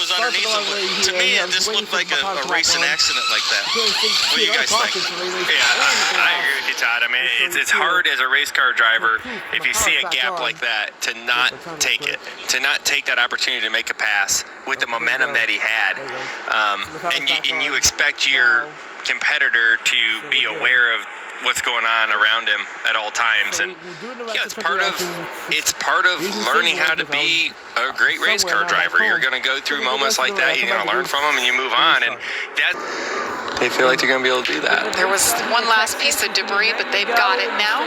was underneath him. To me, it just looked like a racing accident like that. What do you guys think? Yeah, I agree with you, Todd. I mean, it's hard as a race car driver if you see a gap like that to not take it, to not take that opportunity to make a pass with the momentum that he had, and you expect your competitor to be aware of what's going on around him at all times. And yeah, it's part of learning how to be a great race car driver. You're going to go through moments like that. You're going to learn from them, and you move on. And that they feel like they're going to be able to do that. There was one last piece of debris, but they've got it now.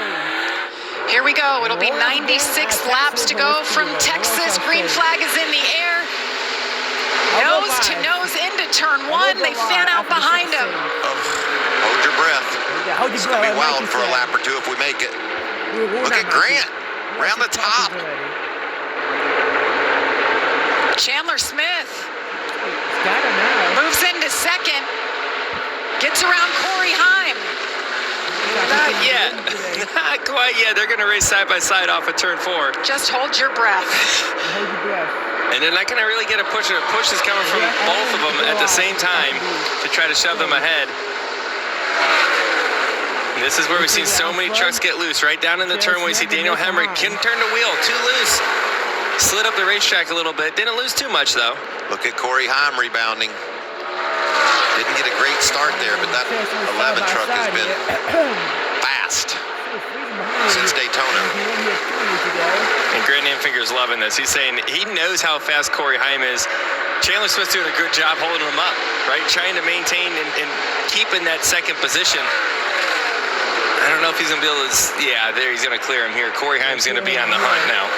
Here we go. It'll be 96 laps to go from Texas. Green flag is in the air. Nose to nose into turn one. They fan out behind him. Hold your breath. It's going to be wild for a lap or two if we make it. Look at Grant. Around the top. Chandler Smith moves into second. Gets around Corey Heim. Not yet. Not quite yet. They're going to race side by side off of turn 4. Just hold your breath. And they're not going to really get a push. A push is coming from both of them at the same time to try to shove them ahead. And this is where we've seen so many trucks get loose. Right down in the turn where you see Daniel Hemrick couldn't turn the wheel, too loose. Slid up the racetrack a little bit. Didn't lose too much, though. Look at Corey Heim rebounding. Didn't get a great start there, but that 11 truck has been fast since Daytona. And Grant Enfinger's loving this. He's saying he knows how fast Corey Heim is. Chandler Smith's doing a good job holding him up, right? Trying to maintain and keep in that second position. I don't know if he's going to be able to, yeah, there he's going to clear him here. Corey Heim's going to be on the hunt now.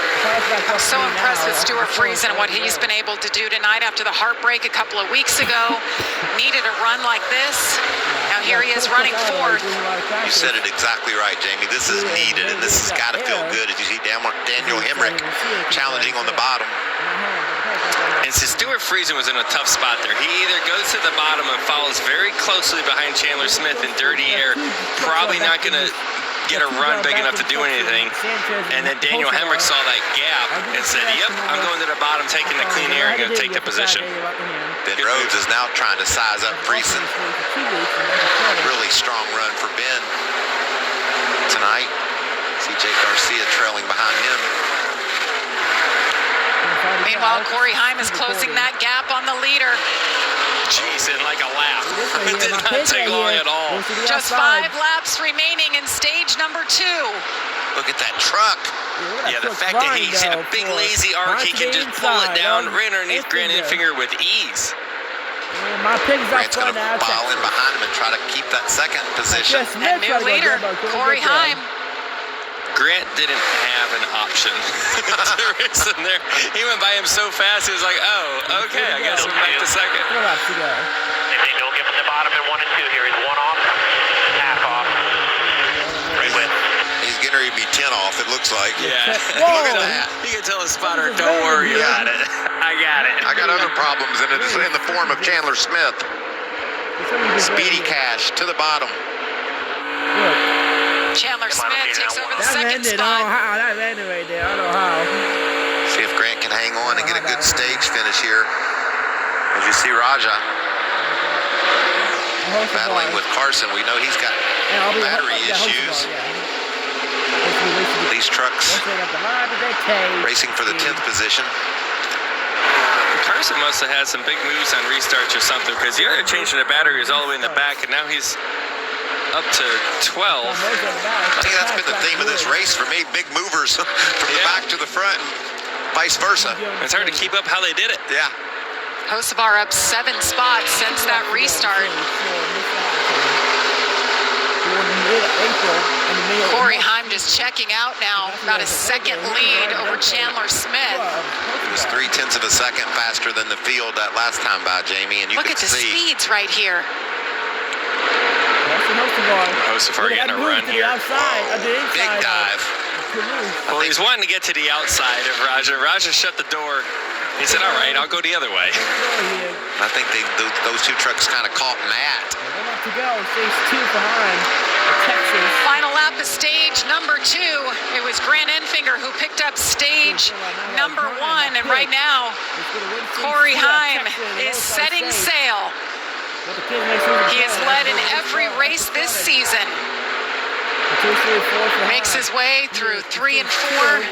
I'm so impressed with Stuart Friesen and what he's been able to do tonight after the heartbreak a couple of weeks ago. Needed a run like this. Now here he is running fourth. You said it exactly right, Jamie. This is needed, and this has got to feel good as you see Daniel Hemrick challenging on the bottom. And so Stuart Friesen was in a tough spot there. He either goes to the bottom and follows very closely behind Chandler Smith in dirty air, probably not going to get a run big enough to do anything. And then Daniel Hemrick saw that gap and said, yep, I'm going to the bottom, taking the clean air and going to take the position. Ben Rhodes is now trying to size up Friesen. Really strong run for Ben tonight. CJ Garcia trailing behind him. Meanwhile, Corey Heim is closing that gap on the leader. Jeez, in like a lap. It did not take long at all. Just 5 laps remaining in stage number 2. Look at that truck. Yeah, the fact that he's in a big lazy arc, he can just pull it down right underneath Grant Enfinger with ease. Grant's going to pile in behind him and try to keep that second position. And new leader, Corey Heim. Grant didn't have an option to race in there. He went by him so fast, he was like, oh, okay, I guess I'm back to second. If they don't give him the bottom in 1 and 2 here, he's 1 off, half off. Right with. He's getting ready to be 10 off, it looks like. Yeah. Look at that. You can tell the spotter, don't worry about it. I got it. I got other problems, and it's in the form of Chandler Smith. Speedy Cash to the bottom. Chandler Smith takes over the second spot. That landed right there. I don't know how. See if Grant can hang on and get a good stage finish here. As you see Raja battling with Carson. We know he's got battery issues. These trucks racing for the 10th position. Carson must have had some big moves on restarts or something, because the other changing the batteries all the way in the back, and now he's up to 12. I think that's been the theme of this race for me. Big movers from the back to the front, and vice versa. It's hard to keep up how they did it. Yeah. Hocevar up 7 spots since that restart. Corey Heim just checking out now. About a second lead over Chandler Smith. He was 0.3 of a second faster than the field that last time by, Jamie, and you Look can at the see. speeds right here. Hocevar getting a run here. Big dive. Well, he's wanting to get to the outside of Raja. Raja shut the door. He said, all right, I'll go the other way. I think those two trucks kind of caught Matt. Final lap up stage number 2. It was Grant Enfinger who picked up stage number 1, and right now Corey Heim is setting sail. He has led in every race this season. Makes his way through 3 and 4.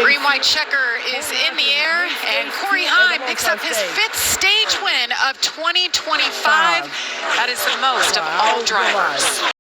Green-white checker is in the air, and Corey Heim picks up his 5th stage win of 2025. That is the most of all drivers.